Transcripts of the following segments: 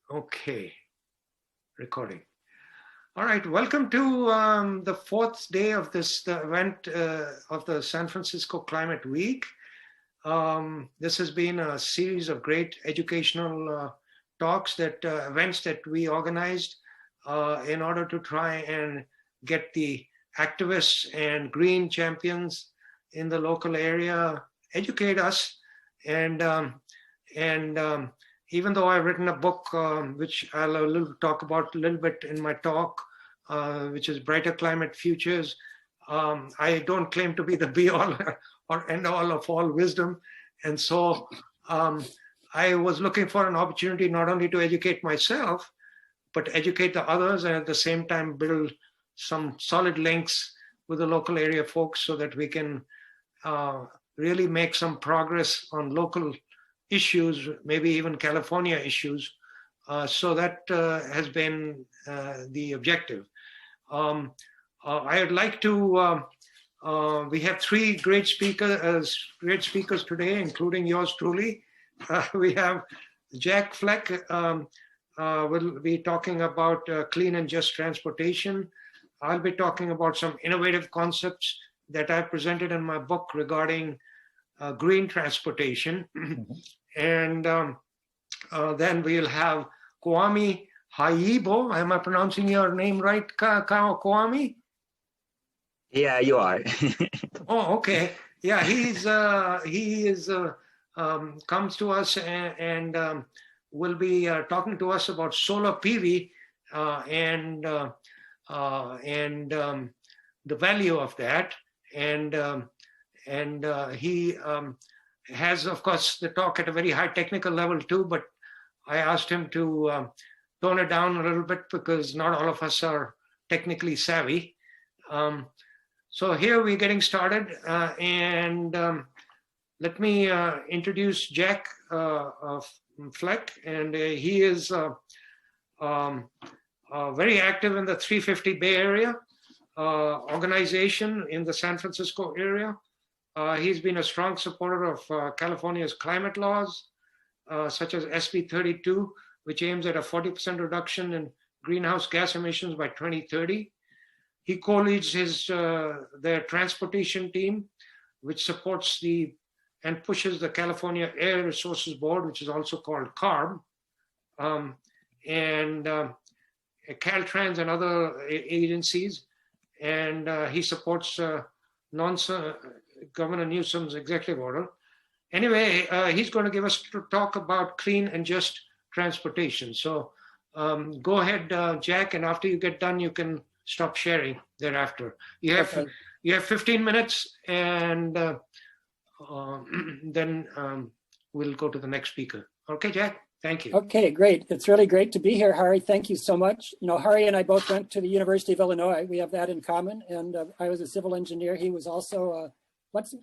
Okay, recording. All right, welcome to the fourth day of this event of the San Francisco Climate Week. This has been a series of great educational talks events that we organized in order to try and get the activists and green champions in the local area educate us. And even though I've written a book, which I'll talk about a little bit in my talk, which is Brighter Climate Futures, I don't claim to be the be-all or end-all of all wisdom. And so I was looking for an opportunity not only to educate myself, but educate the others, and at the same time build some solid links with the local area folks so that we can really make some progress on local issues, maybe even California issues. So that has been the objective. I would like to, we have three great speakers today, including yours truly. We have Jack Fleck, will be talking about clean and just transportation. I'll be talking about some innovative concepts that I presented in my book regarding green transportation. And then we'll have Kwame Haibo. Am I pronouncing your name right, Kwame? Yeah, you are. Oh, okay. Yeah, he comes to us and will be talking to us about solar PV and the value of that. And he has, of course, the talk at a very high technical level too, but I asked him to tone it down a little bit because not all of us are technically savvy. So here we're getting started, and let me introduce Jack Fleck, and he is very active in the 350 Bay Area organization in the San Francisco area. He's been a strong supporter of California's climate laws, such as SB 32, which aims at a 40% reduction in greenhouse gas emissions by 2030. He co-leads their transportation team, which supports and pushes the California Air Resources Board, which is also called CARB, and Caltrans and other agencies. And he supports Governor Newsom's executive order. Anyway, he's going to give us to talk about clean and just transportation. So go ahead, Jack, and after you get done, you can stop sharing thereafter. You have 15 minutes, and then we'll go to the next speaker. Okay, Jack? Thank you. Okay, great. It's really great to be here, Hari. Thank you so much. You know, Hari and I both went to the University of Illinois. We have that in common. And I was a civil engineer. He was also,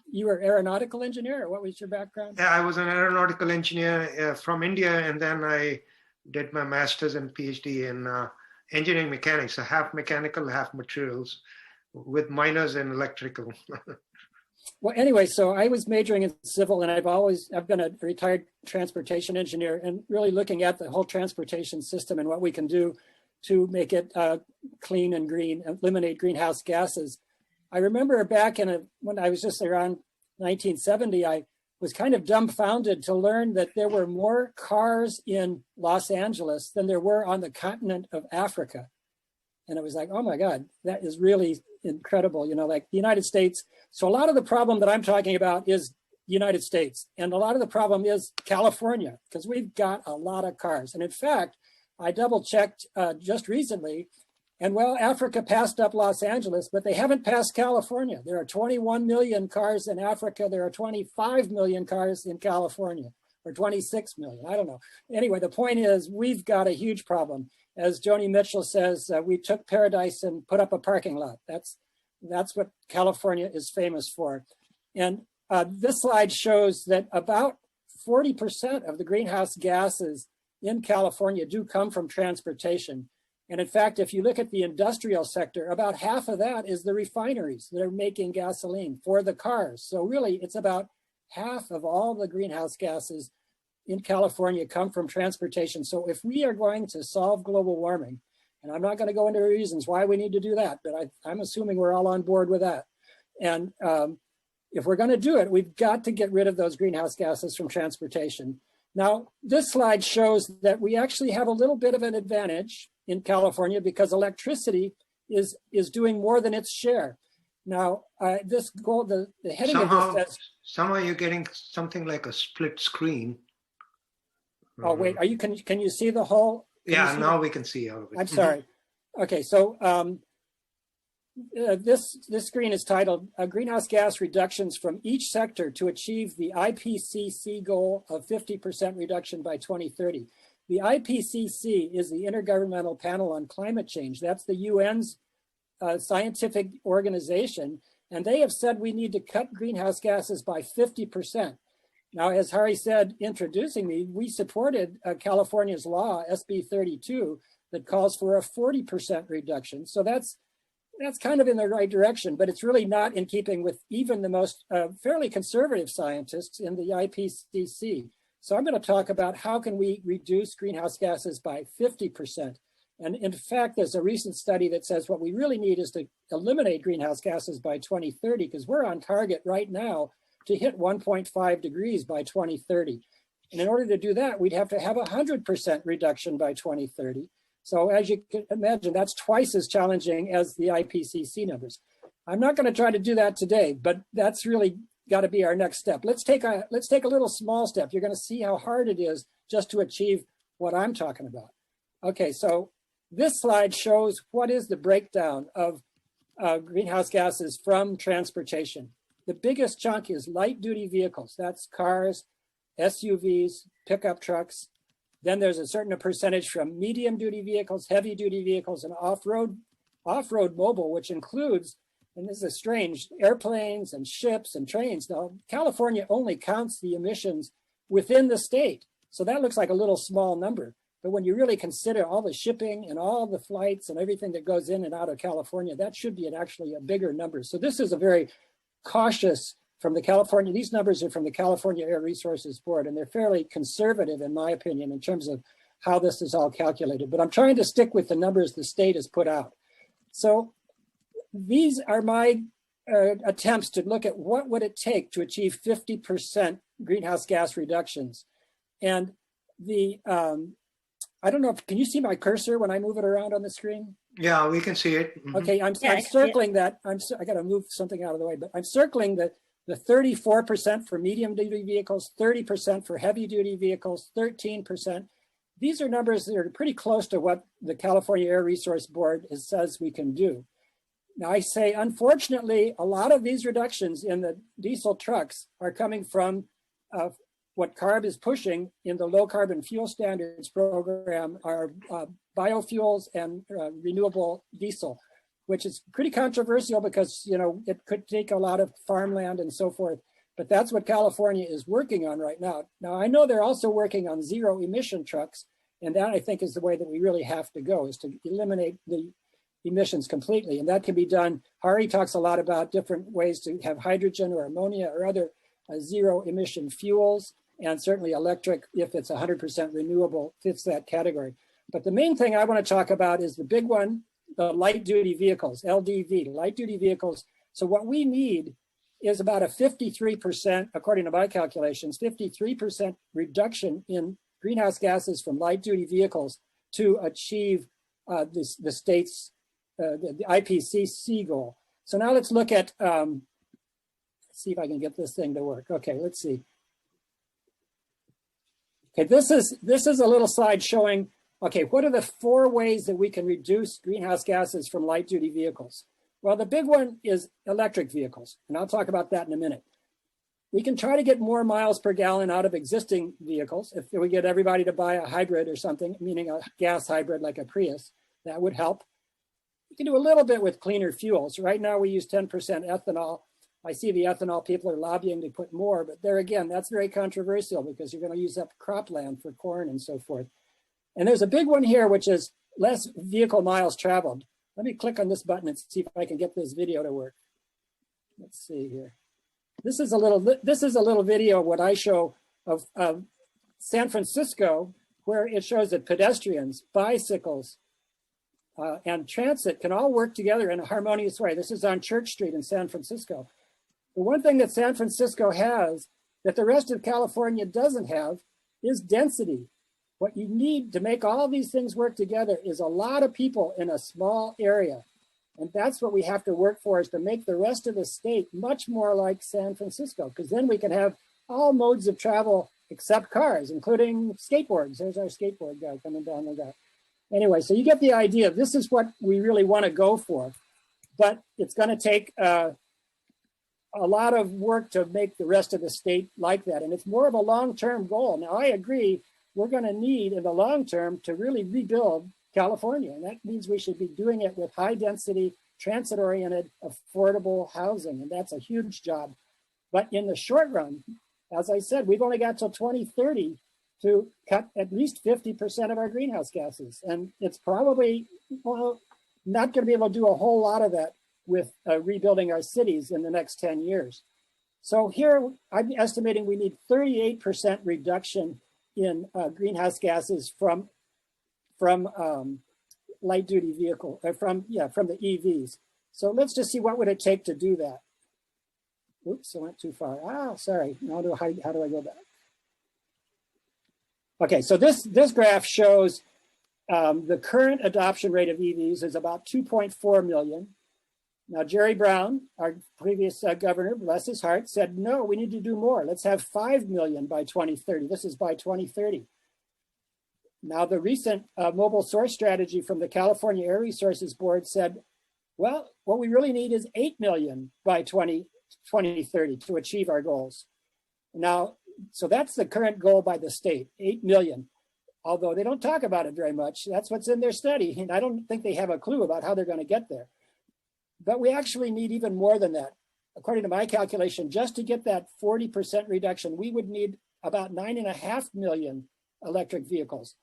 you were aeronautical engineer, or what was your background? Yeah, I was an aeronautical engineer from India, and then I did my master's and PhD in engineering mechanics, so half mechanical, half materials, with minors in electrical. Well, anyway, so I was majoring in civil, and I've been a retired transportation engineer, and really looking at the whole transportation system and what we can do to make it clean and green, eliminate greenhouse gases. I remember back when I was just around 1970, I was kind of dumbfounded to learn that there were more cars in Los Angeles than there were on the continent of Africa. And it was like, oh my God, that is really incredible. You know, like the United States. So a lot of the problem that I'm talking about is the United States. And a lot of the problem is California, because we've got a lot of cars. And in fact, I double checked just recently, and well, Africa passed up Los Angeles, but they haven't passed California. There are 21 million cars in Africa. There are 25 million cars in California, or 26 million, I don't know. Anyway, the point is we've got a huge problem. As Joni Mitchell says, we took paradise and put up a parking lot. That's what California is famous for. And this slide shows that about 40% of the greenhouse gases in California do come from transportation. And in fact, if you look at the industrial sector, about half of that is the refineries that are making gasoline for the cars. So really, it's about half of all the greenhouse gases in California come from transportation. So if we are going to solve global warming, and I'm not going to go into reasons why we need to do that, but I'm assuming we're all on board with that. And if we're going to do it, we've got to get rid of those greenhouse gases from transportation. Now, this slide shows that we actually have a little bit of an advantage in California because electricity is doing more than its share. Now, this goal, the heading of this says, somehow you're getting something like a split screen. oh wait, can you see the whole? Yeah, now we can see all of it. I'm sorry. Okay, so this screen is titled Greenhouse Gas Reductions from Each Sector to Achieve the IPCC Goal of 50% Reduction by 2030. The IPCC is the Intergovernmental Panel on Climate Change. That's the UN's scientific organization, and they have said we need to cut greenhouse gases by 50%. Now, as Hari said, introducing me, we supported California's law, SB 32, that calls for a 40% reduction. So that's kind of in the right direction, but it's really not in keeping with even the most fairly conservative scientists in the IPCC. So I'm going to talk about how can we reduce greenhouse gases by 50%. And in fact, there's a recent study that says what we really need is to eliminate greenhouse gases by 2030, because we're on target right now to hit 1.5 degrees by 2030. And in order to do that, we'd have to have 100% reduction by 2030. So as you can imagine, that's twice as challenging as the IPCC numbers. I'm not going to try to do that today, but that's really got to be our next step. Let's take a little small step. You're going to see how hard it is just to achieve what I'm talking about. Okay, so this slide shows what is the breakdown of greenhouse gases from transportation. The biggest chunk is light duty vehicles. That's cars, SUVs, pickup trucks. Then there's a certain percentage from medium duty vehicles, heavy duty vehicles, and off-road mobile, which includes, and this is strange, airplanes and ships and trains. Now, California only counts the emissions within the state. So that looks like a little small number. But when you really consider all the shipping and all the flights and everything that goes in and out of California, that should be actually a bigger number. So this is a very cautious from the California, these numbers are from the California Air Resources Board, and they're fairly conservative, in my opinion, in terms of how this is all calculated. But I'm trying to stick with the numbers the state has put out. So these are my attempts to look at what would it take to achieve 50% greenhouse gas reductions. And the, I don't know, can you see my cursor when I move it around on the screen? Yeah, we can see it. Mm-hmm. Okay, I'm circling that. I got to move something out of the way, but I'm circling the 34% for medium duty vehicles, 30% for heavy duty vehicles, 13%. These are numbers that are pretty close to what the California Air Resource Board says we can do. Now I say, unfortunately, a lot of these reductions in the diesel trucks are coming from what CARB is pushing in the low carbon fuel standards program are biofuels and renewable diesel, which is pretty controversial because, you know, it could take a lot of farmland and so forth, but that's what California is working on right now. Now, I know they're also working on zero emission trucks, and that I think is the way that we really have to go, is to eliminate the emissions completely. And that can be done. Hari talks a lot about different ways to have hydrogen or ammonia or other zero emission fuels, and certainly electric, if it's 100% renewable, fits that category. But the main thing I want to talk about is the big one, the light duty vehicles, LDV, light duty vehicles. So what we need is about a 53%, according to my calculations, 53% reduction in greenhouse gases from light duty vehicles to achieve the state's, the IPCC goal. So now let's look at, let's see if I can get this thing to work. Okay, let's see. Okay, this is a little slide showing, okay, what are the 4 ways that we can reduce greenhouse gases from light duty vehicles? Well, the big one is electric vehicles, and I'll talk about that in a minute. We can try to get more miles per gallon out of existing vehicles. If we get everybody to buy a hybrid or something, meaning a gas hybrid like a Prius, that would help. We can do a little bit with cleaner fuels. Right now we use 10% ethanol. I see the ethanol people are lobbying to put more, but there again, that's very controversial because you're going to use up cropland for corn and so forth. And there's a big one here, which is less vehicle miles traveled. Let me click on this button and see if I can get this video to work. Let's see here. This is a little video of what I show of San Francisco, where it shows that pedestrians, bicycles, and transit can all work together in a harmonious way. This is on Church Street in San Francisco. The one thing that San Francisco has that the rest of California doesn't have is density. What you need to make all these things work together is a lot of people in a small area. And that's what we have to work for, is to make the rest of the state much more like San Francisco, because then we can have all modes of travel except cars, including skateboards. There's our skateboard guy coming down the guy. Anyway, so you get the idea. This is what we really want to go for, but it's going to take a lot of work to make the rest of the state like that. And it's more of a long-term goal. Now, I agree, we're going to need in the long term to really rebuild California. And that means we should be doing it with high density, transit-oriented, affordable housing. And that's a huge job. But in the short run, as I said, we've only got till 2030 to cut at least 50% of our greenhouse gases. And it's probably not going to be able to do a whole lot of that with rebuilding our cities in the next 10 years. So here, I'm estimating we need 38% reduction in greenhouse gases from light duty vehicle, from the EVs. So let's just see what would it take to do that. Oops, I went too far. Sorry. How do I go back? Okay, so this graph shows the current adoption rate of EVs is about 2.4 million. Now, Jerry Brown, our previous governor, bless his heart, said, no, we need to do more. Let's have 5 million by 2030. This is by 2030. Now, the recent mobile source strategy from the California Air Resources Board said, well, what we really need is 8 million by 2030 to achieve our goals. Now, so that's the current goal by the state, 8 million. Although they don't talk about it very much. That's what's in their study. And I don't think they have a clue about how they're going to get there. But we actually need even more than that. According to my calculation, just to get that 40% reduction, we would need about 9.5 million electric vehicles.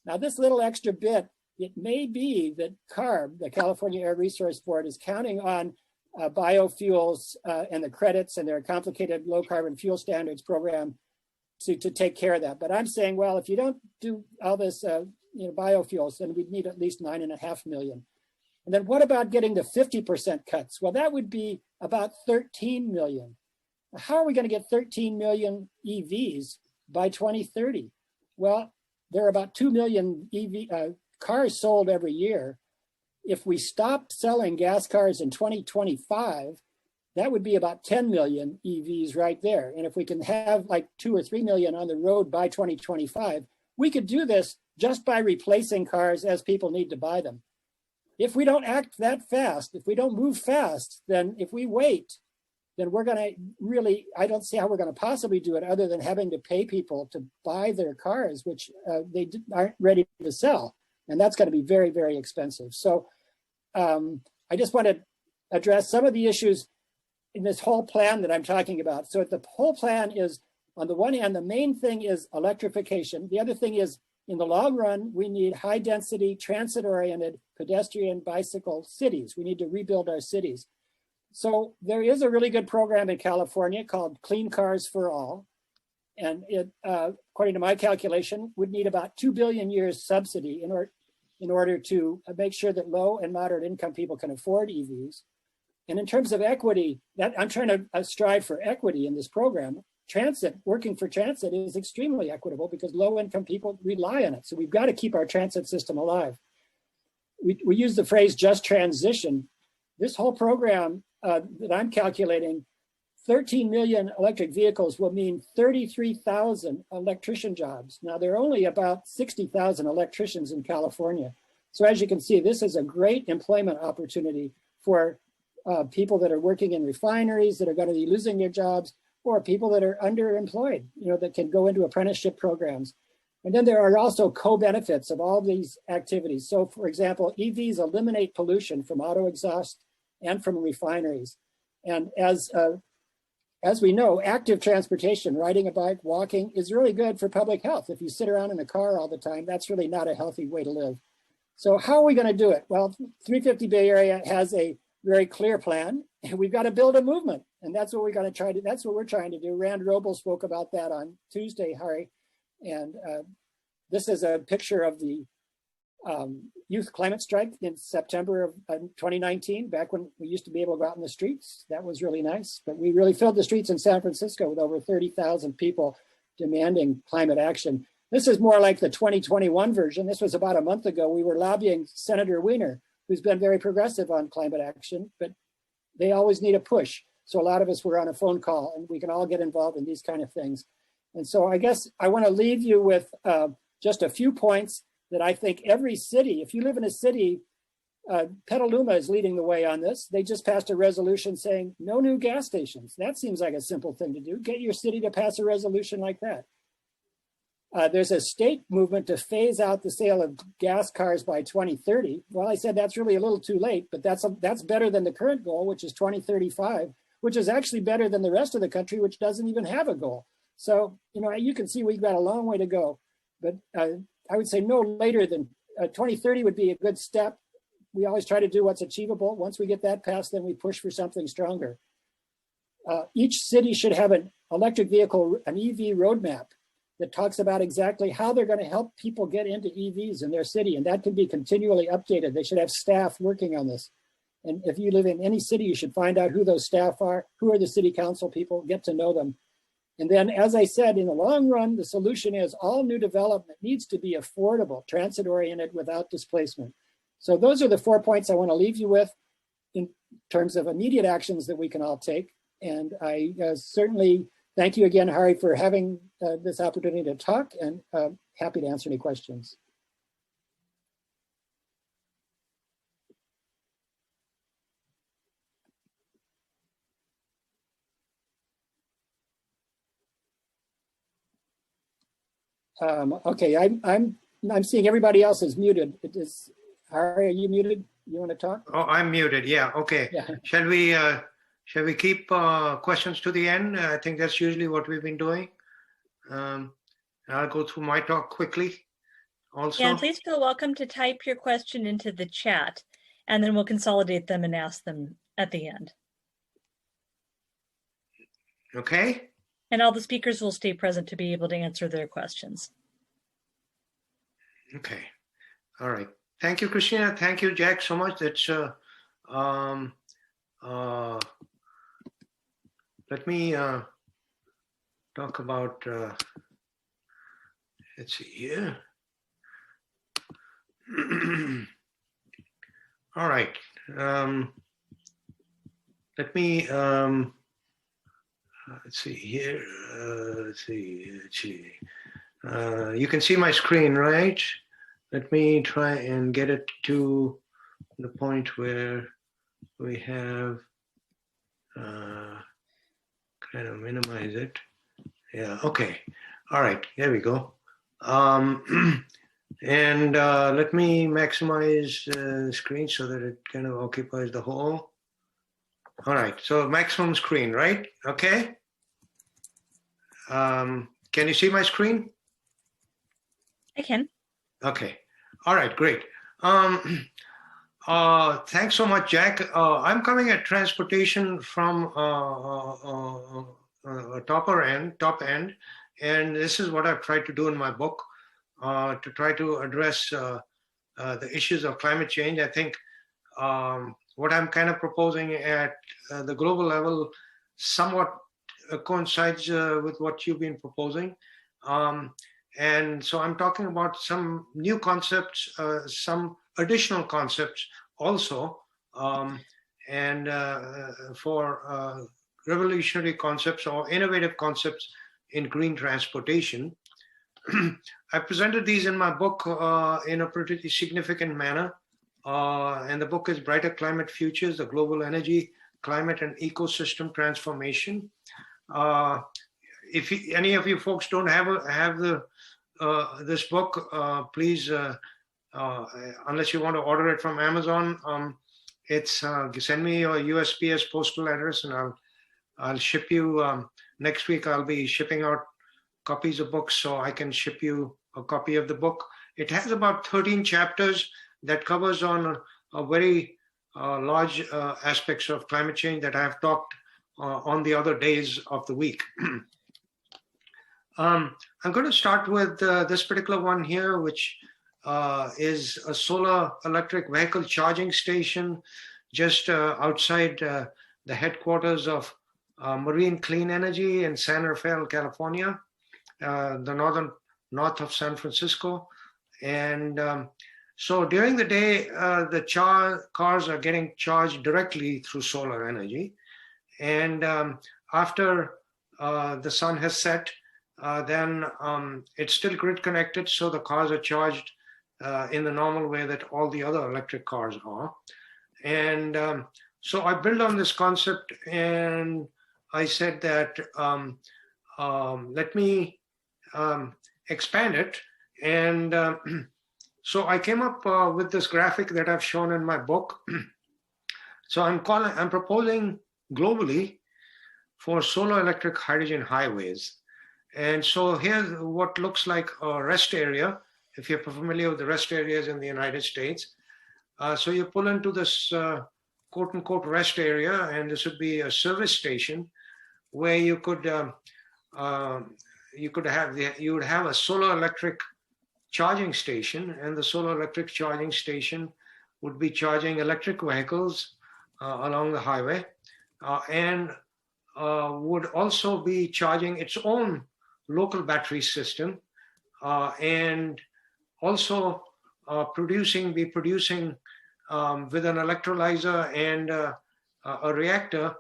Now, this little extra bit, it may be that CARB, the California Air Resource Board, is counting on biofuels and the credits and their complicated low carbon fuel standards program to take care of that. But I'm saying, well, if you don't do all this biofuels, then we'd need at least 9.5 million. And then what about getting the 50% cuts? Well, that would be about 13 million. How are we going to get 13 million EVs by 2030? Well, there are about 2 million cars sold every year. If we stopped selling gas cars in 2025, that would be about 10 million EVs right there. And if we can have like 2 or 3 million on the road by 2025, we could do this just by replacing cars as people need to buy them. If we don't act that fast, if we don't move fast, then if we wait, then we're going to really, I don't see how we're going to possibly do it other than having to pay people to buy their cars, which they aren't ready to sell. And that's going to be very, very expensive. So I just want to address some of the issues in this whole plan that I'm talking about. So the whole plan is, on the one hand, the main thing is electrification. The other thing is, in the long run, we need high density, transit-oriented, pedestrian, bicycle cities. We need to rebuild our cities. So there is a really good program in California called Clean Cars for All. And it, according to my calculation, would need about 2 billion years subsidy in order to make sure that low and moderate income people can afford EVs. And in terms of equity, that I'm trying to strive for equity in this program. Transit, working for transit is extremely equitable because low income people rely on it. So we've got to keep our transit system alive. We use the phrase just transition. This whole program that I'm calculating, 13 million electric vehicles will mean 33,000 electrician jobs. Now, there are only about 60,000 electricians in California. So as you can see, this is a great employment opportunity for people that are working in refineries that are going to be losing their jobs, or people that are underemployed, that can go into apprenticeship programs. And then there are also co-benefits of all these activities. So for example, EVs eliminate pollution from auto exhaust and from refineries. And as we know, active transportation, riding a bike, walking, is really good for public health. If you sit around in a car all the time, that's really not a healthy way to live. So how are we going to do it? Well, 350 Bay Area has a very clear plan. We've got to build a movement. And that's what we're going to try to, that's what we're trying to do. Rand Roble spoke about that on Tuesday, Harry. And this is a picture of the youth climate strike in September of 2019, back when we used to be able to go out in the streets. That was really nice. But we really filled the streets in San Francisco with over 30,000 people demanding climate action. This is more like the 2021 version. This was about a month ago. We were lobbying Senator Wiener, who's been very progressive on climate action, but they always need a push. So a lot of us were on a phone call, and we can all get involved in these kind of things. And so I guess I want to leave you with just a few points that I think every city, if you live in a city, Petaluma is leading the way on this. They just passed a resolution saying no new gas stations. That seems like a simple thing to do. Get your city to pass a resolution like that. There's a state movement to phase out the sale of gas cars by 2030. Well, I said that's really a little too late, but that's better than the current goal, which is 2035, which is actually better than the rest of the country, which doesn't even have a goal. So, you know, you can see we've got a long way to go, but I would say no later than 2030 would be a good step. We always try to do what's achievable. Once we get that passed, then we push for something stronger. Each city should have an electric vehicle, an EV roadmap that talks about exactly how they're going to help people get into EVs in their city. And that can be continually updated. They should have staff working on this. And if you live in any city, you should find out who those staff are, who are the city council people, get to know them. And then, as I said, in the long run, the solution is all new development needs to be affordable, transit-oriented, without displacement. So those are the 4 points I want to leave you with in terms of immediate actions that we can all take. And I certainly thank you again, Hari, for having this opportunity to talk, and happy to answer any questions. Okay, I'm seeing everybody else is muted. It is, Hari, are you muted? You want to talk? Oh, I'm muted. Yeah. Okay. Yeah. Shall we keep questions to the end? I think that's usually what we've been doing. I'll go through my talk quickly also. Yeah, please feel welcome to type your question into the chat, and then we'll consolidate them and ask them at the end. Okay. And all the speakers will stay present to be able to answer their questions. Okay. All right. Thank you, Christina. Thank you, Jack, so much. That's let me talk about let's see here. All right. Let me let's see here. Let's see. You can see my screen, right? Let me try and get it to the point where we have kind of minimize it. Yeah, okay. All right, there we go. And let me maximize the screen so that it kind of occupies the whole. All right, so maximum screen, right? Okay. Can you see my screen? I can. Okay. All right, great. Thanks so much, Jack. I'm coming at transportation from top end, and this is what I've tried to do in my book, to try to address the issues of climate change. I think what I'm kind of proposing at the global level somewhat coincides with what you've been proposing. And so I'm talking about some new concepts, some additional concepts also, and for revolutionary concepts or innovative concepts in green transportation. I presented these in my book in a pretty significant manner. And the book is Brighter Climate Futures, the Global Energy, Climate and Ecosystem Transformation. If any of you folks don't have this book, please, unless you want to order it from Amazon, send me your USPS postal address, and I'll ship you. Next week I'll be shipping out copies of books, so I can ship you a copy of the book. It has about 13 chapters that covers on a very large aspects of climate change that I have talked on the other days of the week. I'm going to start with this particular one here, which is a solar electric vehicle charging station just outside the headquarters of Marine Clean Energy in San Rafael, California, the north of San Francisco. And so during the day, the cars are getting charged directly through solar energy. And after the sun has set, then it's still grid connected, so the cars are charged in the normal way that all the other electric cars are. And so I built on this concept, and I said that let me expand it. And so I came up with this graphic that I've shown in my book. So I'm proposing globally for solar electric hydrogen highways. And so here's what looks like a rest area, if you're familiar with the rest areas in the United States. So you pull into this quote unquote rest area, and this would be a service station where you would have a solar electric charging station, and the solar electric charging station would be charging electric vehicles along the highway, and would also be charging its own local battery system, and also be producing with an electrolyzer and a reactor,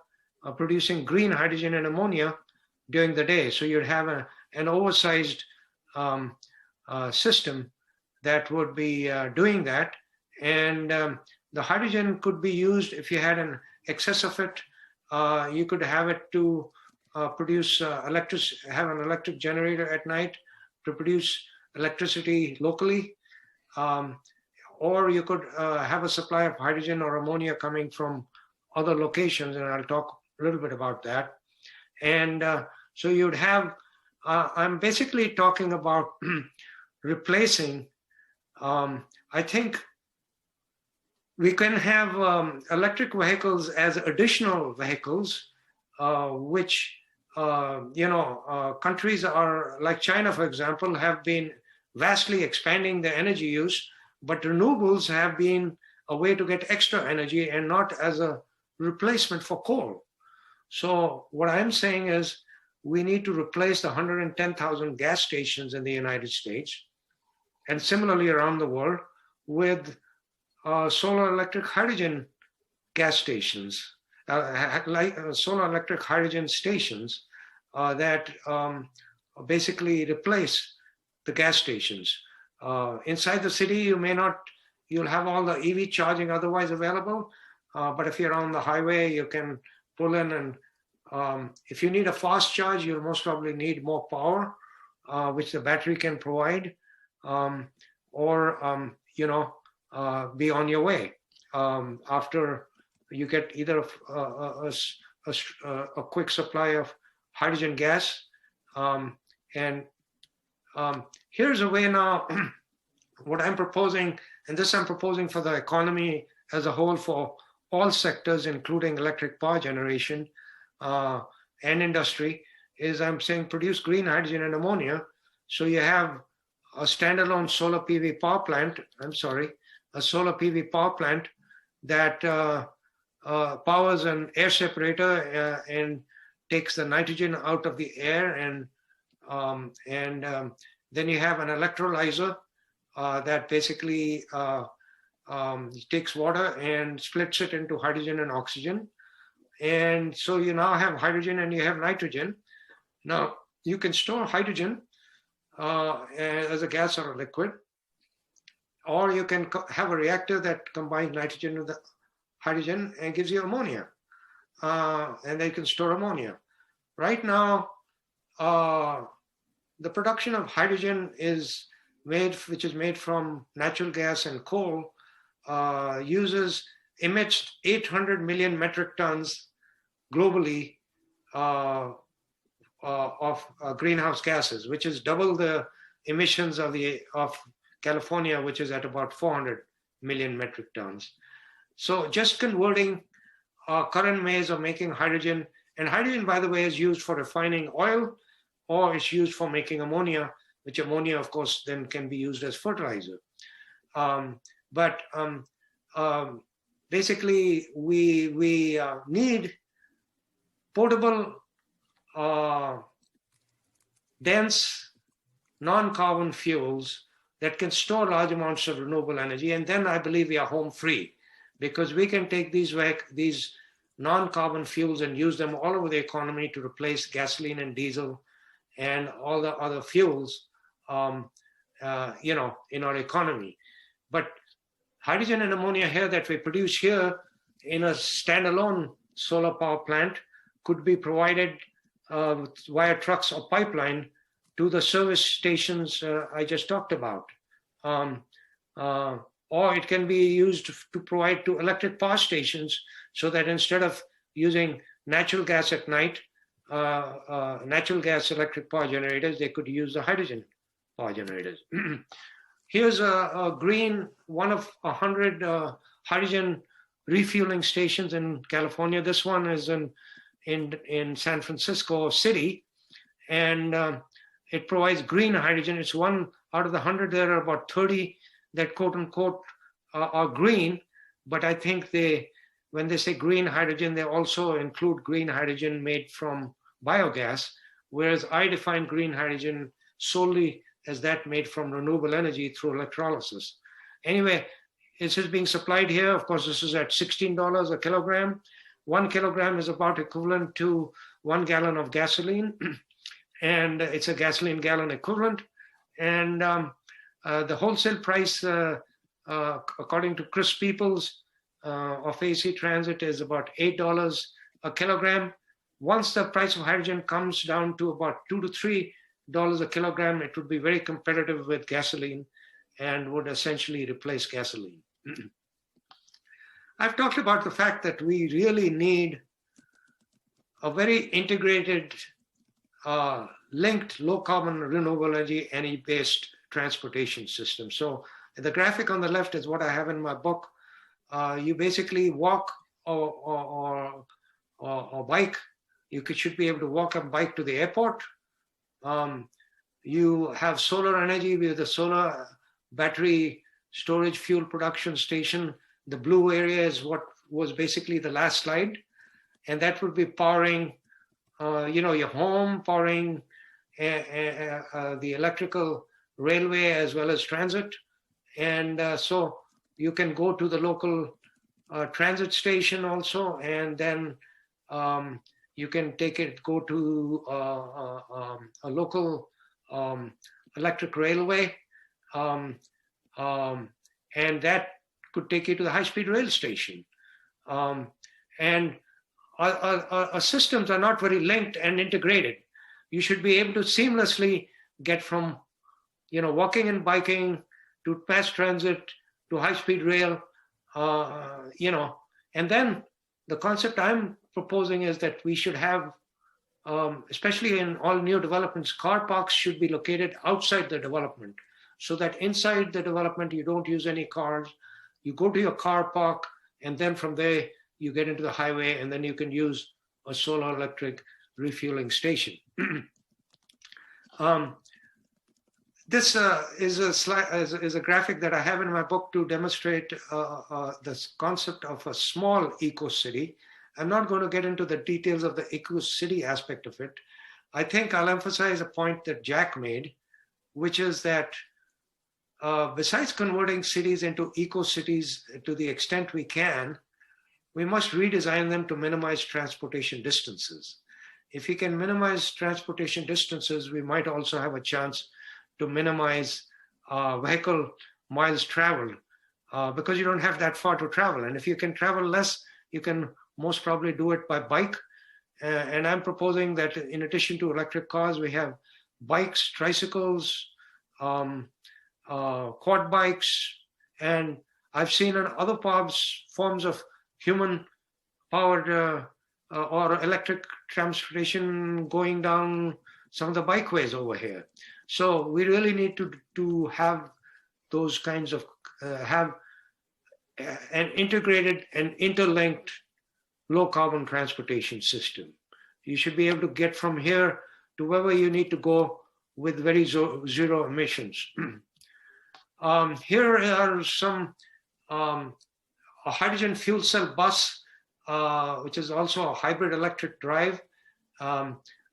producing green hydrogen and ammonia during the day. So you'd have an oversized system that would be doing that. And the hydrogen could be used if you had an excess of it. You could have it to produce have an electric generator at night to produce electricity locally. Or you could have a supply of hydrogen or ammonia coming from other locations, and I'll talk a little bit about that. And so you'd have, I'm basically talking about replacing, I think we can have electric vehicles as additional vehicles, which, countries are like China, for example, have been vastly expanding their energy use, but renewables have been a way to get extra energy and not as a replacement for coal. So what I'm saying is we need to replace the 110,000 gas stations in the United States, and similarly around the world, with solar electric hydrogen gas stations, solar electric hydrogen stations that basically replace the gas stations. Inside the city, you'll have all the EV charging otherwise available, but if you're on the highway, you can pull in, and if you need a fast charge, you'll most probably need more power, which the battery can provide, or be on your way after you get either a quick supply of hydrogen gas. And here's a way now, what I'm proposing, and this I'm proposing for the economy as a whole for all sectors, including electric power generation and industry, is I'm saying produce green hydrogen and ammonia. So you have a standalone solar PV power plant, a solar PV power plant that powers an air separator and takes the nitrogen out of the air, and then you have an electrolyzer that basically takes water and splits it into hydrogen and oxygen. And so you now have hydrogen and you have nitrogen. Now you can store hydrogen as a gas or a liquid, or you can have a reactor that combines nitrogen with the hydrogen and gives you ammonia, and they can store ammonia. Right now, the production of hydrogen which is made from natural gas and coal, emits 800 million metric tons globally of greenhouse gases, which is double the emissions of California, which is at about 400 million metric tons. So just converting current ways of making hydrogen, and hydrogen, by the way, is used for refining oil, or it's used for making ammonia, which ammonia, of course, then can be used as fertilizer. Basically, we need portable, dense, non-carbon fuels that can store large amounts of renewable energy. And then I believe we are home free, because we can take these non-carbon fuels and use them all over the economy to replace gasoline and diesel and all the other fuels, in our economy. But hydrogen and ammonia here that we produce here in a standalone solar power plant could be provided via trucks or pipeline to the service stations I just talked about. Or it can be used to provide to electric power stations, so that instead of using natural gas at night, natural gas electric power generators, they could use the hydrogen power generators. Here's a green, one of 100 hydrogen refueling stations in California. This one is in San Francisco City, and it provides green hydrogen. It's one out of the 100. There are about 30 that quote unquote are green, but I think when they say green hydrogen, they also include green hydrogen made from biogas, whereas I define green hydrogen solely as that made from renewable energy through electrolysis. Anyway, this is being supplied here. Of course, this is at $16 a kilogram. 1 kilogram is about equivalent to 1 gallon of gasoline, and it's a gasoline gallon equivalent. And the wholesale price, according to Chris Peoples of AC Transit, is about $8 a kilogram. Once the price of hydrogen comes down to about $2 to $3 a kilogram, it would be very competitive with gasoline and would essentially replace gasoline. I've talked about the fact that we really need a very integrated, linked, low carbon, renewable energy, energy-based transportation system. So the graphic on the left is what I have in my book. You basically walk or bike. You should be able to walk and bike to the airport. You have solar energy with the solar battery storage fuel production station. The blue area is what was basically the last slide. And that would be powering, your home, powering the electrical railway as well as transit. And so you can go to the local transit station also, and then you can go to a local electric railway, and that could take you to the HighSpeed Rail station. And our systems are not very linked and integrated. You should be able to seamlessly get from, walking and biking to mass transit to high-speed rail, and then the concept I'm proposing is that we should have, especially in all new developments, car parks should be located outside the development, so that inside the development you don't use any cars. You go to your car park, and then from there you get into the highway, and then you can use a solar electric refueling station. This is a graphic that I have in my book to demonstrate this concept of a small eco-city. I'm not going to get into the details of the eco-city aspect of it. I think I'll emphasize a point that Jack made, which is that besides converting cities into eco-cities to the extent we can, we must redesign them to minimize transportation distances. If we can minimize transportation distances, we might also have a chance to minimize vehicle miles traveled, because you don't have that far to travel. And if you can travel less, you can most probably do it by bike. And I'm proposing that in addition to electric cars, we have bikes, tricycles, quad bikes, and I've seen in other forms of human-powered or electric transportation going down some of the bikeways over here. So we really need to have those kinds of, have an integrated and interlinked low carbon transportation system. You should be able to get from here to wherever you need to go with very zero emissions. Here are some a hydrogen fuel cell bus, which is also a hybrid electric drive,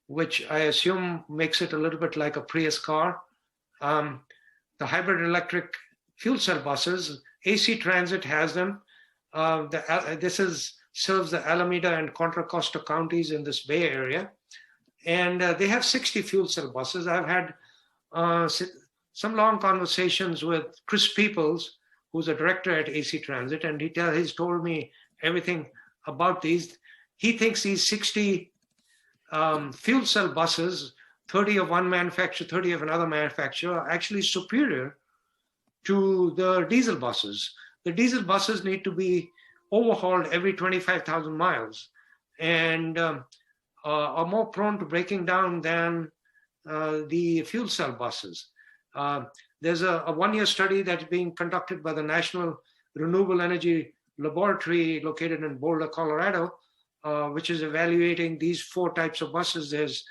which I assume makes it a little bit like a Prius car. The hybrid electric fuel cell buses, AC Transit has them. This serves the Alameda and Contra Costa counties in this Bay Area. And they have 60 fuel cell buses. I've had some long conversations with Chris Peoples, who's a director at AC Transit, and he's told me everything about these. He thinks these 60 fuel cell buses, 30 of one manufacturer, 30 of another manufacturer, are actually superior to the diesel buses. The diesel buses need to be overhauled every 25,000 miles and are more prone to breaking down than the fuel cell buses. There's a one-year study that's being conducted by the National Renewable Energy Laboratory located in Boulder, Colorado, which is evaluating these 4 types of buses. There's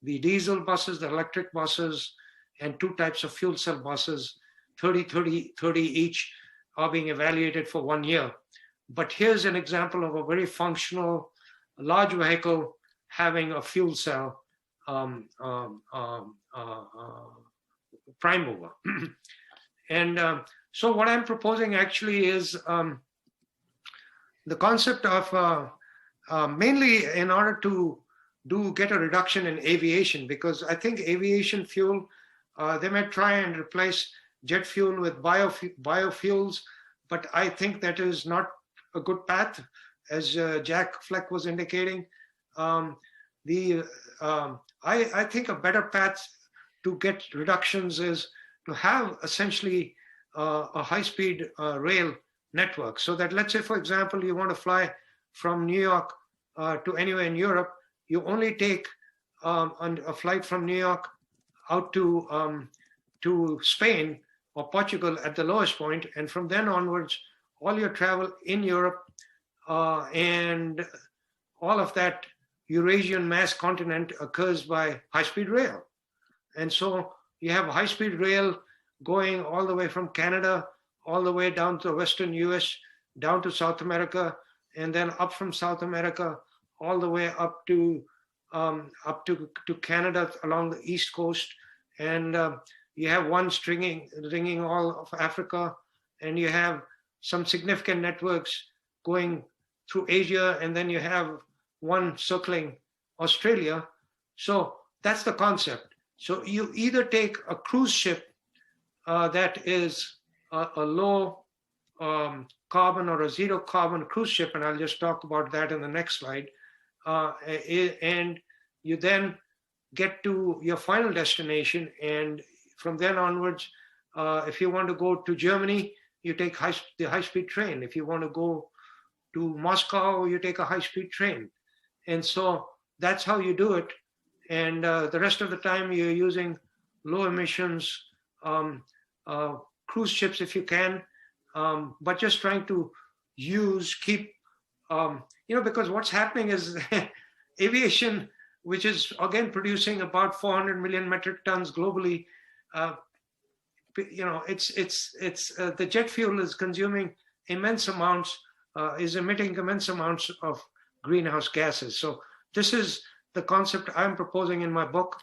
the diesel buses, the electric buses, and 2 types of fuel cell buses, 30 each are being evaluated for 1 year. But here's an example of a very functional large vehicle having a fuel cell prime mover. And so what I'm proposing actually is the concept of mainly in order to get a reduction in aviation, because I think aviation fuel, they might try and replace jet fuel with biofuels, but I think that is not a good path, as Jack Fleck was indicating. I think a better path to get reductions is to have essentially a high-speed rail network, so that, let's say, for example, you want to fly from New York to anywhere in Europe, you only take a flight from New York out to Spain or Portugal at the lowest point, and from then onwards, all your travel in Europe and all of that Eurasian mass continent occurs by high-speed rail. And so you have high-speed rail going all the way from Canada, all the way down to the Western US, down to South America, and then up from South America, all the way up to Canada along the East Coast. And you have one ringing all of Africa, and you have some significant networks going through Asia, and then you have one circling Australia. So that's the concept. So you either take a cruise ship that is a low carbon or a zero carbon cruise ship, and I'll just talk about that in the next slide, and you then get to your final destination, and from then onwards, if you want to go to Germany, you take the high-speed train. If you want to go to Moscow, you take a high-speed train. And so that's how you do it. And the rest of the time, you're using low emissions cruise ships if you can, but just trying to keep, because what's happening is aviation, which is again producing about 400 million metric tons globally, the jet fuel is consuming immense amounts, is emitting immense amounts of greenhouse gases. So this is the concept I'm proposing in my book.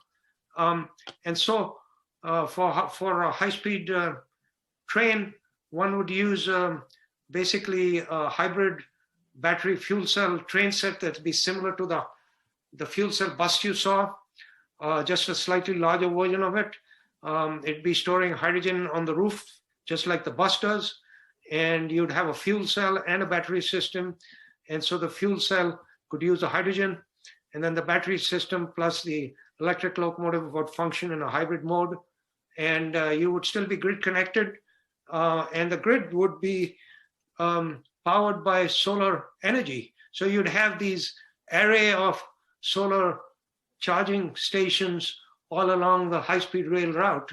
And so for a high-speed train, one would use basically a hybrid battery fuel cell train set that'd be similar to the fuel cell bus you saw, just a slightly larger version of it. It'd be storing hydrogen on the roof, just like the bus does. And you'd have a fuel cell and a battery system. And so the fuel cell could use the hydrogen, and then the battery system plus the electric locomotive would function in a hybrid mode. And you would still be grid connected. And the grid would be powered by solar energy. So you'd have these array of solar charging stations all along the high-speed rail route,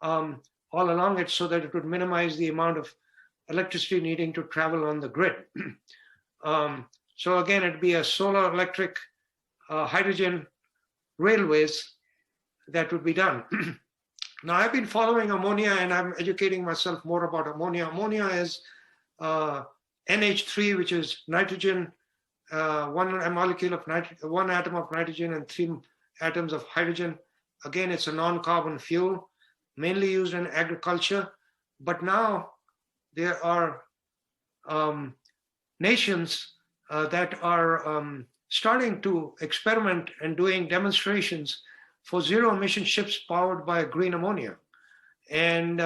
all along it, so that it would minimize the amount of electricity needing to travel on the grid. So again, it'd be a solar electric hydrogen railways, that would be done. Now, I've been following ammonia and I'm educating myself more about ammonia. Ammonia is NH3, which is nitrogen, one molecule of nitrogen, one atom of nitrogen and 3 atoms of hydrogen. Again, it's a non-carbon fuel, mainly used in agriculture. But now there are nations that are starting to experiment and doing demonstrations for zero emission ships powered by green ammonia. And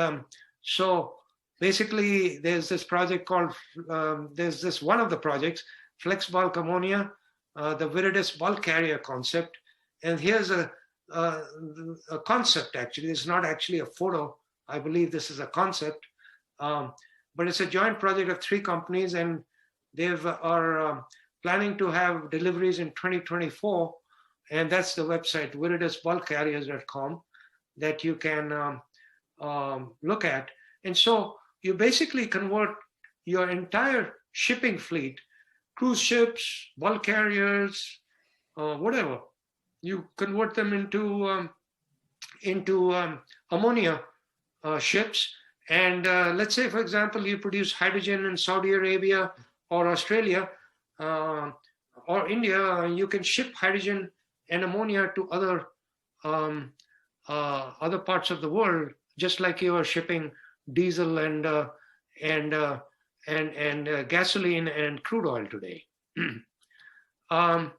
so basically there's this project called, there's this one of the projects, flex bulk ammonia, the Viridis bulk carrier concept. And here's a concept actually, it's not actually a photo. I believe this is a concept, but it's a joint project of 3 companies and they are planning to have deliveries in 2024. And that's the website, viridisbulkcarriers.com, that you can look at. And so you basically convert your entire shipping fleet, cruise ships, bulk carriers, whatever, you convert them into ammonia ships. And let's say, for example, you produce hydrogen in Saudi Arabia or Australia or India, you can ship hydrogen and ammonia to other parts of the world, just like you are shipping diesel and gasoline and crude oil today. How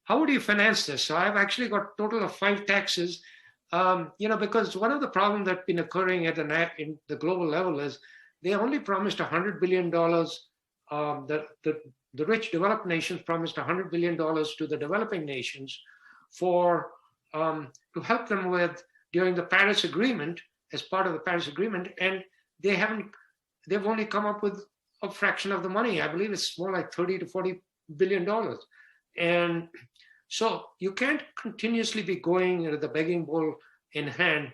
would you finance this? So I've actually got a total of 5 taxes, because one of the problems that's been occurring at in the global level is they only promised $100 billion. The rich developed nations promised $100 billion to the developing nations to help them with during the Paris Agreement, as part of the Paris Agreement, and they've only come up with a fraction of the money. I believe it's more like $30 to $40 billion. And so you can't continuously be going the begging bowl in hand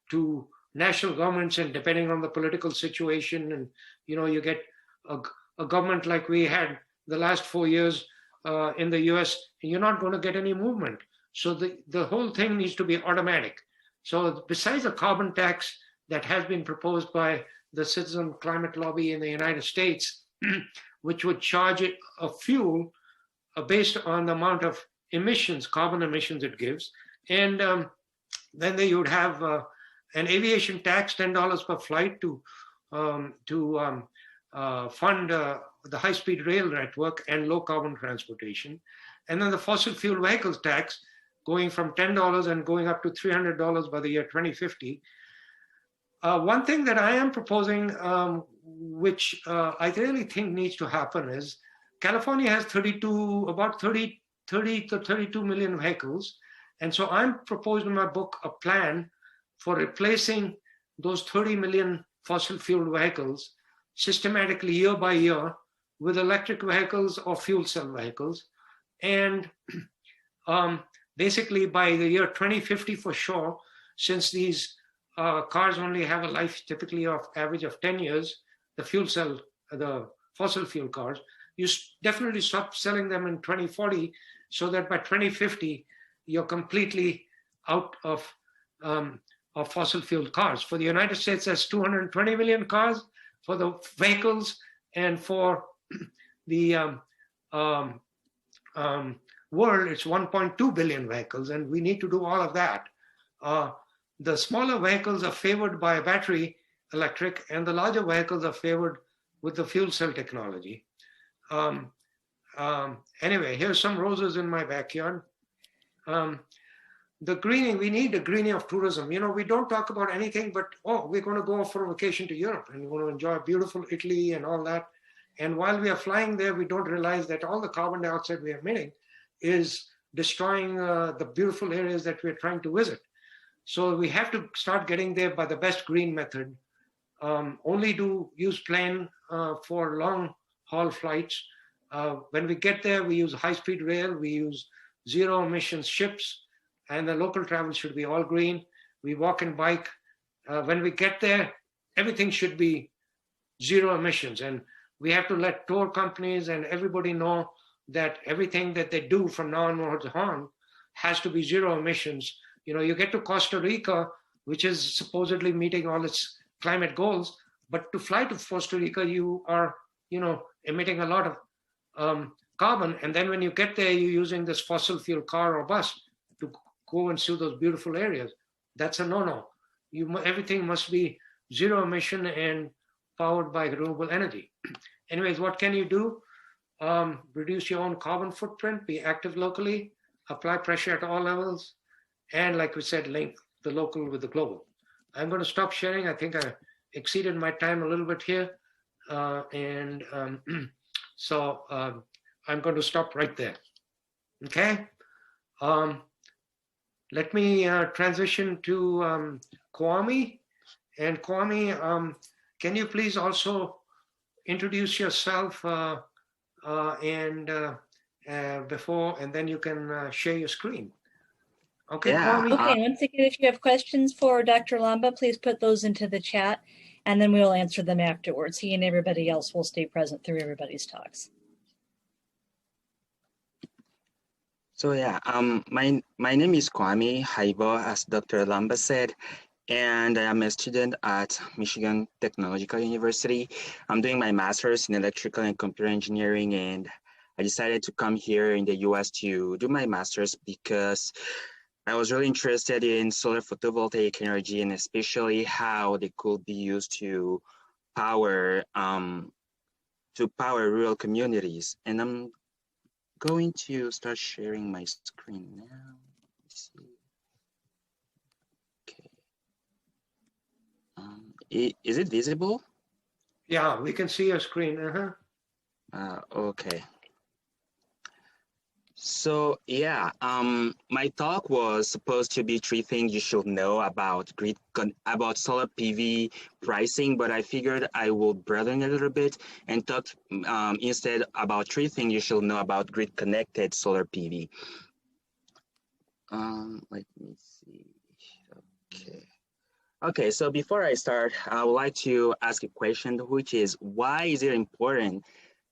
to national governments, and depending on the political situation, and you get a government like we had the last 4 years in the US, and you're not going to get any movement. So the whole thing needs to be automatic. So besides a carbon tax that has been proposed by the Citizen Climate Lobby in the United States, which would charge it a fuel based on the amount of emissions, carbon emissions it gives. And then you would have an aviation tax, $10 per flight to fund the high-speed rail network and low carbon transportation. And then the fossil fuel vehicles tax going from $10 and going up to $300 by the year 2050. One thing that I am proposing, which I really think needs to happen, is California has about 30 to 32 million vehicles. And so I'm proposing in my book a plan for replacing those 30 million fossil fuel vehicles systematically year by year with electric vehicles or fuel cell vehicles. And basically by the year 2050 for sure, since these cars only have a life typically of average of 10 years, the fossil fuel cars, you definitely stop selling them in 2040, so that by 2050, you're completely out of fossil fuel cars. For the United States, that's 220 million cars for the vehicles, and for the world, it's 1.2 billion vehicles, and we need to do all of that. The smaller vehicles are favored by battery electric, and the larger vehicles are favored with the fuel cell technology. Anyway, here's some roses in my backyard. The greening, we need a greening of tourism. We don't talk about anything but, we're going to go for a vacation to Europe and we're going to enjoy beautiful Italy and all that. And while we are flying there, we don't realize that all the carbon dioxide we are emitting is destroying the beautiful areas that we're trying to visit. So we have to start getting there by the best green method. Only use plane for long haul flights. When we get there, we use high-speed rail, we use zero emissions ships, and the local travel should be all green. We walk and bike. When we get there, everything should be zero emissions. And we have to let tour companies and everybody know that everything that they do from now onwards on has to be zero emissions, You know, you get to Costa Rica, which is supposedly meeting all its climate goals, but to fly to Costa Rica, you are, you know, emitting a lot of carbon. And then when you get there, you're using this fossil fuel car or bus to go and see those beautiful areas. That's a no-no. Everything must be zero emission and powered by renewable energy. Anyways, what can you do? Reduce your own carbon footprint, be active locally, apply pressure at all levels, and like we said, link the local with the global. I'm going to stop sharing. I think I exceeded my time a little bit here. So I'm going to stop right there. Okay. Let me transition to Kwame. And Kwame, can you please also introduce yourself before, and then you can share your screen. Okay, Yeah, Kwame? Okay, once again, if you have questions for Dr. Lamba, please put those into the chat and then we'll answer them afterwards. He and everybody else will stay present through everybody's talks. So yeah, my name is Kwame Haibo, as Dr. Lamba said, and I am a student at Michigan Technological University. I'm doing my master's in electrical and computer engineering, and I decided to come here in the US to do my master's because I was really interested in solar photovoltaic energy, and especially how they could be used to power rural communities. And I'm going to start sharing my screen now. Let's see. Okay. Is it visible? Yeah, we can see your screen. Okay. So yeah, my talk was supposed to be 3 things you should know about about solar PV pricing, but I figured I will broaden it a little bit and talk instead about 3 things you should know about grid connected solar PV. Let me see. Okay. Okay, so before I start, I would like to ask a question, which is, why is it important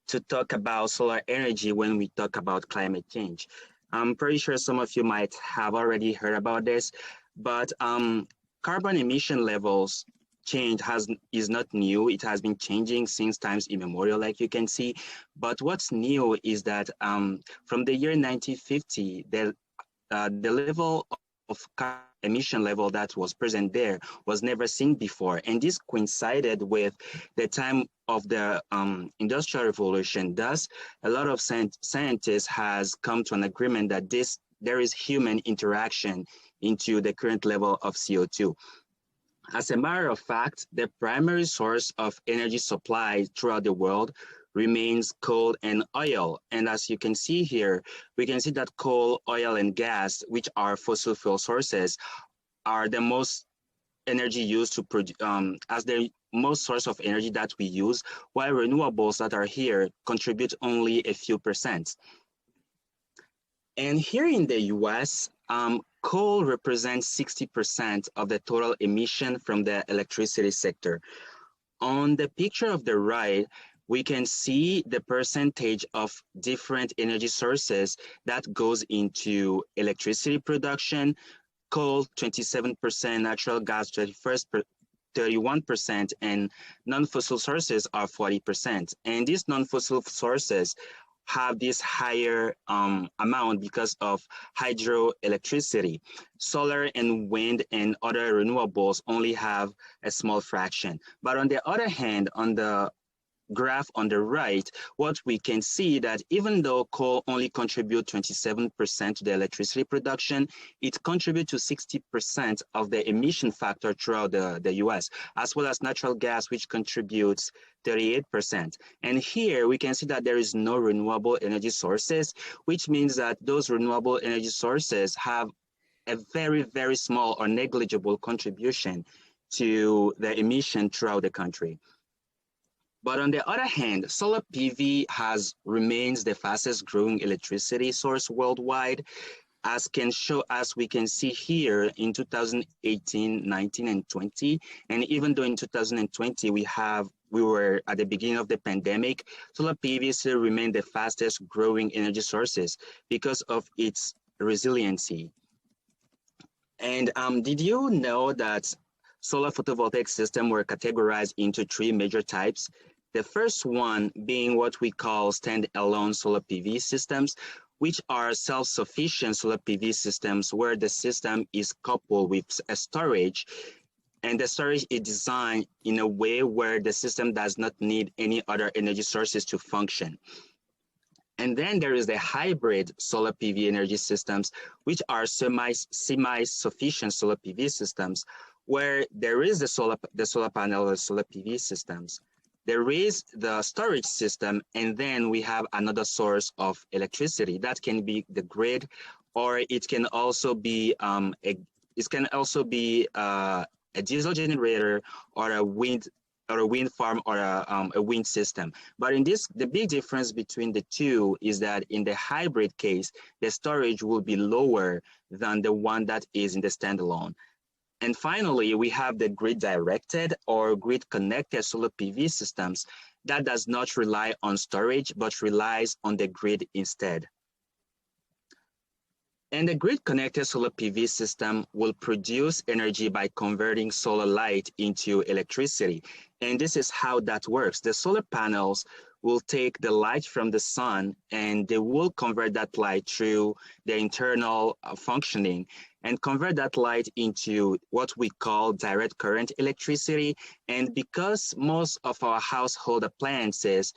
to talk about solar energy when we talk about climate change? I'm pretty sure some of you might have already heard about this, but carbon emission levels change is not new. It has been changing since times immemorial, like you can see. But what's new is that from the year 1950, the level of emission level that was present there was never seen before. And this coincided with the time of the Industrial Revolution. Thus, a lot of scientists has come to an agreement that there is human interaction into the current level of CO2. As a matter of fact, the primary source of energy supply throughout the world remains coal and oil. And as you can see here, we can see that coal, oil, and gas, which are fossil fuel sources, are the most energy used to produce, as the most source of energy that we use, while renewables that are here contribute only a few percent. And here in the US, coal represents 60% of the total emission from the electricity sector. On the picture of the right, we can see the percentage of different energy sources that goes into electricity production. Coal, 27%, natural gas, 31%, and non-fossil sources are 40%. And these non-fossil sources have this higher amount because of hydroelectricity. Solar and wind and other renewables only have a small fraction. But on the other hand, on the graph on the right, what we can see that even though coal only contributes 27% to the electricity production, it contributes to 60% of the emission factor throughout the US, as well as natural gas, which contributes 38%. And here we can see that there is no renewable energy sources, which means that those renewable energy sources have a very, very small or negligible contribution to the emission throughout the country. But on the other hand, solar PV remains the fastest growing electricity source worldwide, as we can see here in 2018, 19, and 20. And even though in 2020 we were at the beginning of the pandemic, solar PV still remained the fastest growing energy sources because of its resiliency. And did you know that solar photovoltaic systems were categorized into 3 major types? The first one being what we call standalone solar PV systems, which are self-sufficient solar PV systems where the system is coupled with a storage, and the storage is designed in a way where the system does not need any other energy sources to function. And then there is the hybrid solar PV energy systems, which are semi-sufficient solar PV systems, where there is the solar panel or solar PV systems. There is the storage system, and then we have another source of electricity. That can be the grid, or it can also be a diesel generator or a wind farm or a wind system. But in this, the big difference between the two is that in the hybrid case, the storage will be lower than the one that is in the standalone. And finally, we have the grid-directed or grid-connected solar PV systems that does not rely on storage, but relies on the grid instead. And the grid-connected solar PV system will produce energy by converting solar light into electricity. And this is how that works. The solar panels will take the light from the sun and they will convert that light through the internal functioning and convert that light into what we call direct current electricity. And because most of our household appliances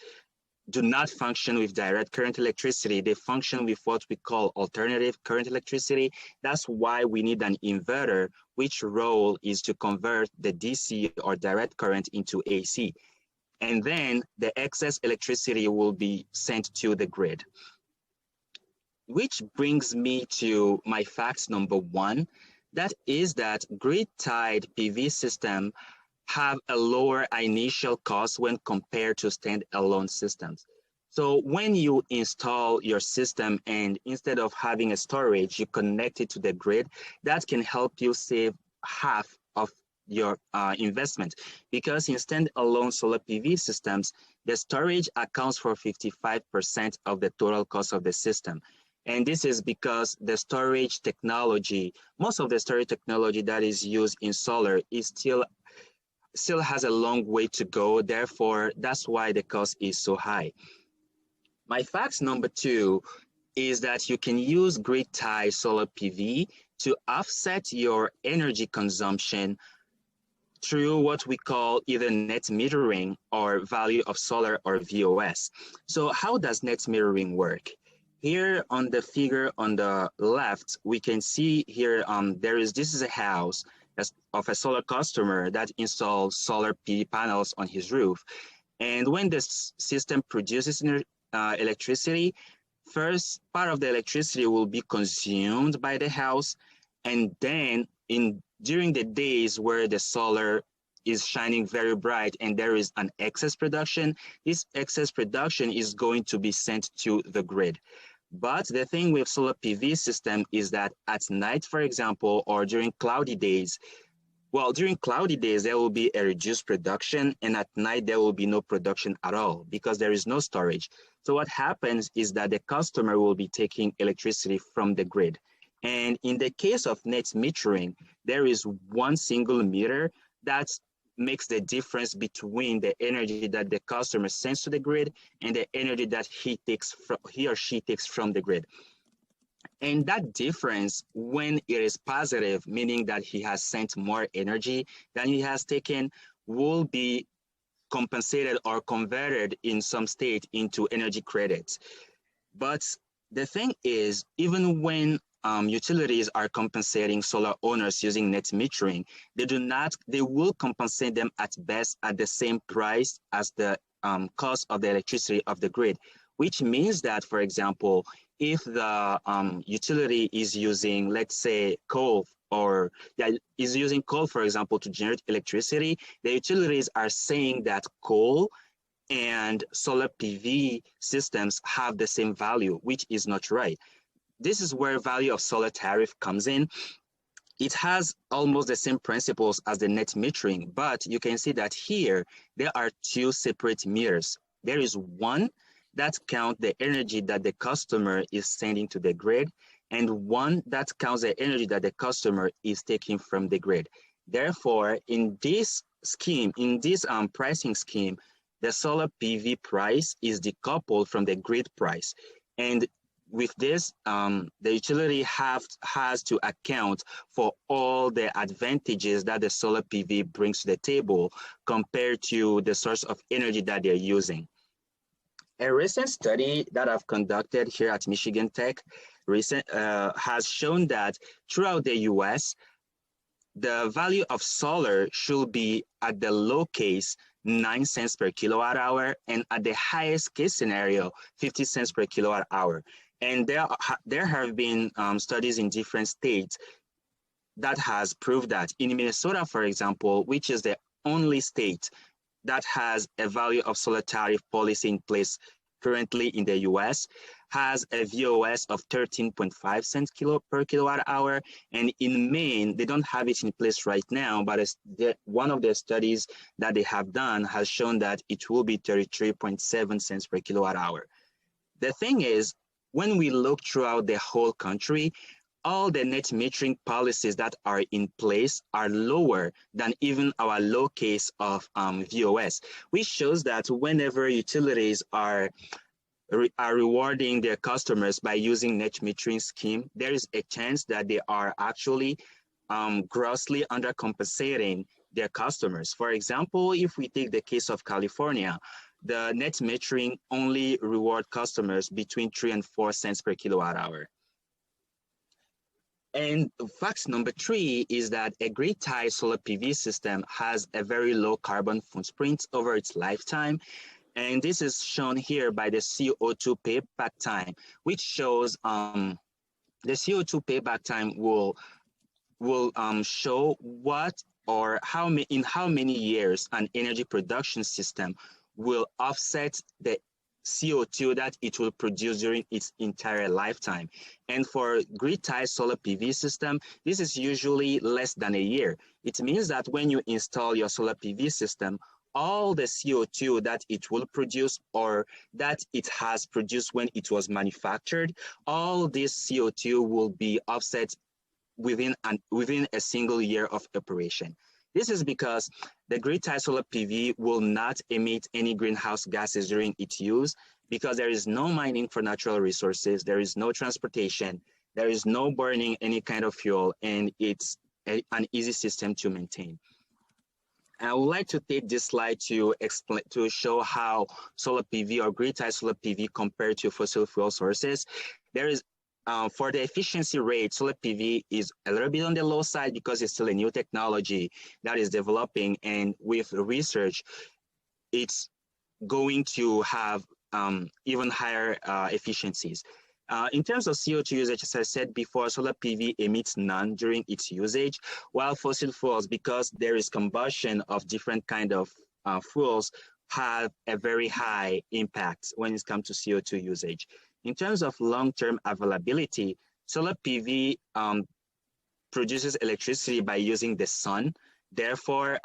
do not function with direct current electricity, they function with what we call alternative current electricity. That's why we need an inverter, which role is to convert the DC or direct current into AC. And then the excess electricity will be sent to the grid. Which brings me to my fact number 1. That is that grid-tied PV systems have a lower initial cost when compared to standalone systems. So when you install your system and instead of having a storage, you connect it to the grid, that can help you save half of your investment, because in standalone solar PV systems, the storage accounts for 55% of the total cost of the system. And this is because the storage technology, most of the storage technology that is used in solar is still has a long way to go. Therefore, that's why the cost is so high. My fact number 2 is that you can use grid-tied solar PV to offset your energy consumption through what we call either net metering or value of solar or VOS. So how does net metering work? Here on the figure on the left, we can see here this is a house of a solar customer that installs solar PV panels on his roof. And when the system produces electricity, first part of the electricity will be consumed by the house, and then during the days where the solar is shining very bright and there is an excess production, this excess production is going to be sent to the grid. But the thing with solar PV system is that at night, for example, or during cloudy days, well, during cloudy days, there will be a reduced production, and at night, there will be no production at all because there is no storage. So what happens is that the customer will be taking electricity from the grid. And in the case of net metering, there is one single meter that makes the difference between the energy that the customer sends to the grid and the energy that he or she takes from the grid. And that difference, when it is positive, meaning that he has sent more energy than he has taken, will be compensated or converted in some state into energy credits. But the thing is, even when utilities are compensating solar owners using net metering, they will compensate them at best at the same price as the cost of the electricity of the grid, which means that, for example, if the utility is using, let's say, coal, or is using coal, for example, to generate electricity, the utilities are saying that coal and solar PV systems have the same value, which is not right. This is where value of solar tariff comes in. It has almost the same principles as the net metering, but you can see that here, there are two separate meters. There is one that count the energy that the customer is sending to the grid, and one that counts the energy that the customer is taking from the grid. Therefore, in this scheme, in this pricing scheme, the solar PV price is decoupled from the grid price. And with this, the utility has to account for all the advantages that the solar PV brings to the table compared to the source of energy that they're using. A recent study that I've conducted here at Michigan Tech has shown that throughout the US, the value of solar should be at the low case 9 cents per kilowatt hour, and at the highest case scenario 50 cents per kilowatt hour. And there have been studies in different states that has proved that. In Minnesota, for example, which is the only state that has a value of solar tariff policy in place currently in the US, has a VOS of 13.5 cents per kilowatt hour. And in Maine, they don't have it in place right now, but one of the studies that they have done has shown that it will be 33.7 cents per kilowatt hour. The thing is, when we look throughout the whole country, all the net metering policies that are in place are lower than even our low case of VOS, which shows that whenever utilities are rewarding their customers by using net metering scheme, there is a chance that they are actually grossly undercompensating their customers. For example, if we take the case of California, the net metering only reward customers between 3 and 4 cents per kilowatt hour. And fact number 3 is that a grid-tied solar PV system has a very low carbon footprint over its lifetime. And this is shown here by the CO2 payback time, which shows the CO2 payback time will show what or in how many years an energy production system will offset the CO2 that it will produce during its entire lifetime. And for grid-tied solar PV system, this is usually less than a year. It means that when you install your solar PV system, all the CO2 that it will produce or that it has produced when it was manufactured, all this CO2 will be offset within a single year of operation. This is because the grid-tied solar PV will not emit any greenhouse gases during its use because there is no mining for natural resources, there is no transportation, there is no burning any kind of fuel, and it's an easy system to maintain. I would like to take this slide to show how solar PV or grid-tied solar PV compared to fossil fuel sources. There is for the efficiency rate, solar PV is a little bit on the low side because it's still a new technology that is developing, and with research, it's going to have even higher efficiencies. In terms of CO2 usage, as I said before, solar PV emits none during its usage, while fossil fuels, because there is combustion of different kind of fuels, have a very high impact when it comes to CO2 usage. In terms of long-term availability, solar PV produces electricity by using the sun. Therefore,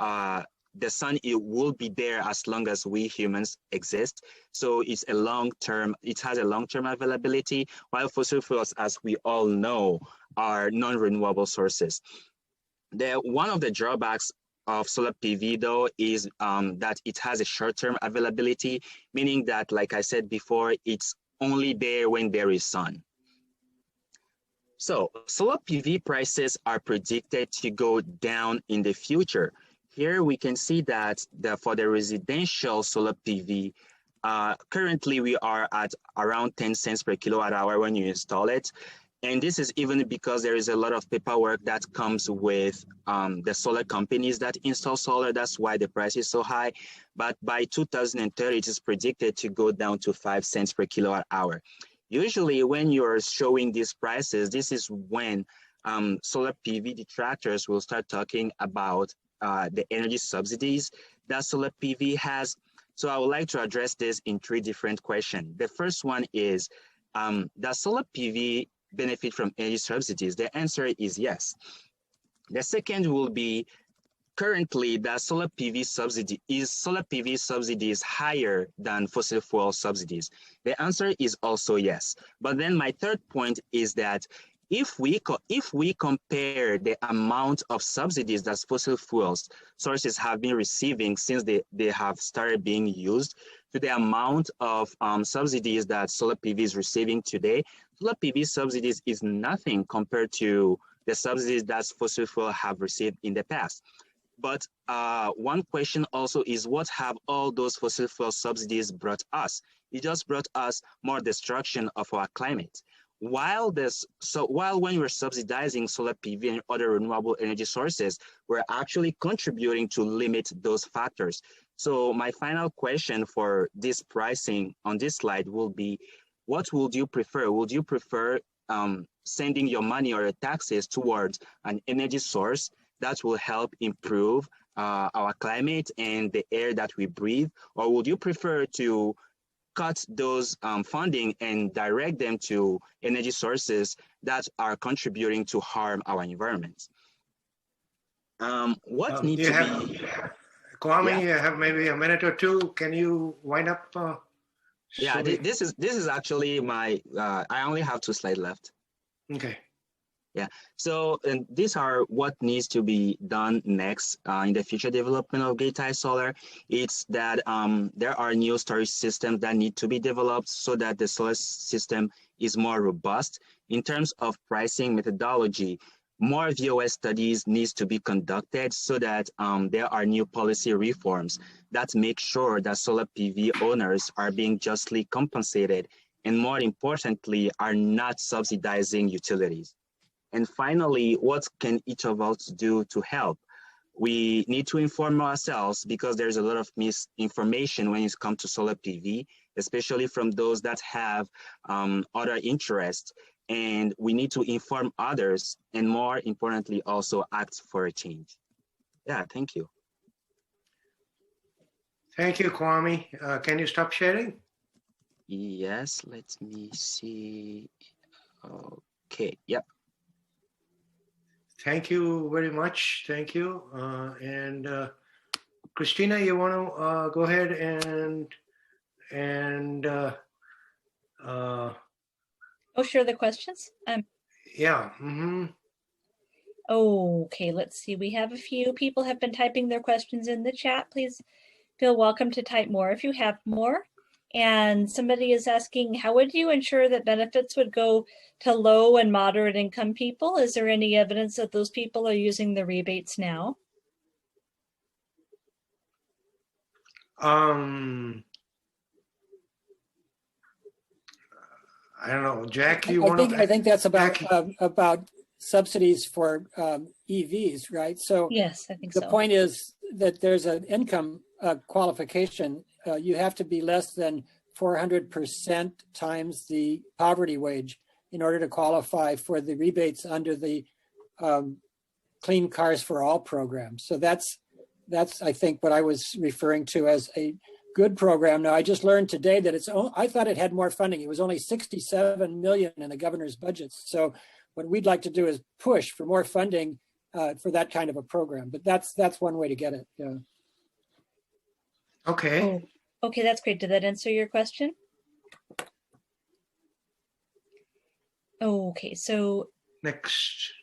the sun, it will be there as long as we humans exist. So it has a long-term availability, while fossil fuels, as we all know, are non-renewable sources. One of the drawbacks of solar PV, though, is that it has a short-term availability, meaning that, like I said before, it's only there when there is sun. So solar PV prices are predicted to go down in the future. Here we can see that for the residential solar PV, currently we are at around 10 cents per kilowatt hour when you install it. And this is even because there is a lot of paperwork that comes with the solar companies that install solar. That's why the price is so high. But by 2030, it is predicted to go down to 5 cents per kilowatt hour. Usually when you're showing these prices, this is when solar PV detractors will start talking about the energy subsidies that solar PV has. So I would like to address this in 3 different questions. The first one is, does solar PV benefit from energy subsidies? The answer is yes. The second will be, currently that solar PV subsidy is higher than fossil fuel subsidies? The answer is also yes. But then my third point is that if we compare the amount of subsidies that fossil fuels sources have been receiving since they have started being used to the amount of subsidies that solar PV is receiving today, solar PV subsidies is nothing compared to the subsidies that fossil fuel have received in the past. But one question also is, what have all those fossil fuel subsidies brought us? It just brought us more destruction of our climate. While when we're subsidizing solar PV and other renewable energy sources, we're actually contributing to limit those factors. So my final question for this pricing on this slide will be, what would you prefer? Would you prefer sending your money or your taxes towards an energy source that will help improve our climate and the air that we breathe? Or would you prefer to cut those funding and direct them to energy sources that are contributing to harm our environment? What needs to be... Kwame, you have maybe a minute or two. Can you wind up? Yeah, this is actually my, I only have 2 slides left. Okay. Yeah, so and these are what needs to be done next in the future development of grid-tied solar. It's that there are new storage systems that need to be developed so that the solar system is more robust. In terms of pricing methodology, more VOS studies needs to be conducted so that there are new policy reforms that make sure that solar PV owners are being justly compensated, and more importantly, are not subsidizing utilities. And finally, what can each of us do to help? We need to inform ourselves, because there's a lot of misinformation when it comes to solar PV, especially from those that have other interests. And we need to inform others, and more importantly, also act for a change. Yeah, thank you. Thank you, Kwame. Can you stop sharing? Yes, let me see. Okay, yep. Thank you very much. Thank you. And Christina, you want to go ahead and Oh, sure, the questions. yeah. Mm-hmm. Okay, let's see. We have a few people have been typing their questions in the chat. Please feel welcome to type more if you have more. And somebody is asking, how would you ensure that benefits would go to low and moderate income people? Is there any evidence that those people are using the rebates now? I don't know, Jack. I think that's about subsidies for EVs, right? So yes, I think the so. point is that there's an income qualification. You have to be less than 400% times the poverty wage in order to qualify for the rebates under the Clean Cars for All program. So that's I think what I was referring to as a good program. Now, I just learned today that I thought it had more funding. It was only 67 million in the governor's budget. So what we'd like to do is push for more funding for that kind of a program. But that's one way to get it. Yeah. Okay. Oh, okay, that's great. Did that answer your question? Okay, so next.